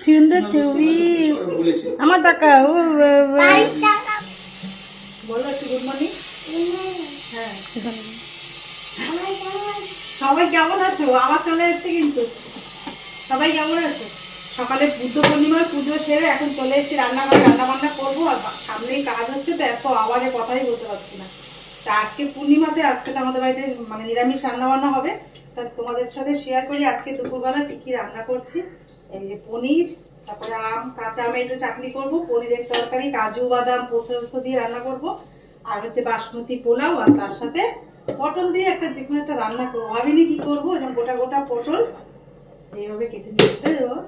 সুন্দর ছবি আমার টাকা। ও বলো একটু গুড মর্নিং। হ্যাঁ সবাই কেমন আছো? আবার চলে এসছে কিন্তু। সবাই কেমন আছো? সকালে বুদ্ধ পূর্ণিমার পুজো সেরে এখন চলে এসেছি রান্নাঘরে, রান্না বান্না করবো। আর সামনেই কাজ হচ্ছে তো এত আওয়াজে কথাই বলতে পারছি না। তা আজকে পূর্ণিমাতে আজকে তো আমাদের বাড়িতে মানে নিরামিষ রান্না বান্না হবে। তা তোমাদের সাথে শেয়ার করি আজকে দুপুরবেলা কি কি রান্না করছি। এই যে পনির, তারপরে আম, কাঁচা আমের একটু চাটনি করবো, পনিরের তরকারি, কাজু বাদাম পোস্ত দিয়ে রান্না করবো, আর হচ্ছে বাসমতি পোলাও, আর তার সাথে পটল দিয়ে একটা যে কোনো একটা রান্না করবো। ভাবিনি কি করবো, যেমন গোটা গোটা পটল এইভাবে কেটে নিতে দেবো।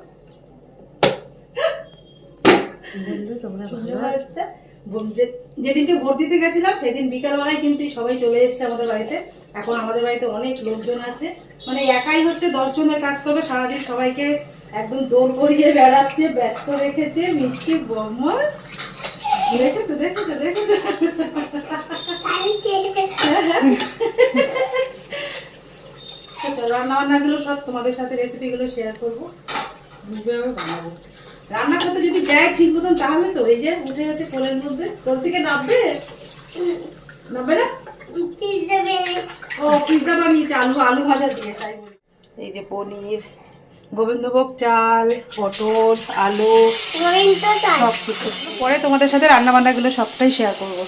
যেদিনকে ভোট দিতে গেছিলাম সেদিন বিকালবেলায় কিন্তু সবাই চলে এসেছে আমাদের বাড়িতে। এখন আমাদের বাড়িতে অনেক লোকজন আছে, মানে একাই হচ্ছে 10 জনের কাজ করবে সারাদিন। সবাইকে একদম দৌড় করিয়ে বেড়াচ্ছে, ব্যস্ত রেখেছে। মিষ্টি বদমাস দেখেছো তো, দেখেছো দেখেছো। রান্না বান্নাগুলো সব তোমাদের সাথে রেসিপিগুলো শেয়ার করবো, বুঝবে বানাবো। রান্না করতে যদি দেয় ঠিক মতন তাহলে তো। এই যে উঠে গেছে কোলের মধ্যে, কোল থেকে নামবে নামবে না। ও পিৎজা বানিয়েছে আলু আলু ভাজা দিয়ে, তাই বলি। এই যে পনির, গোবিন্দভোগ চাল, পটল, আলু সব কিছু। পরে তোমাদের সাথে রান্না বান্নাগুলো সবটাই শেয়ার করবো।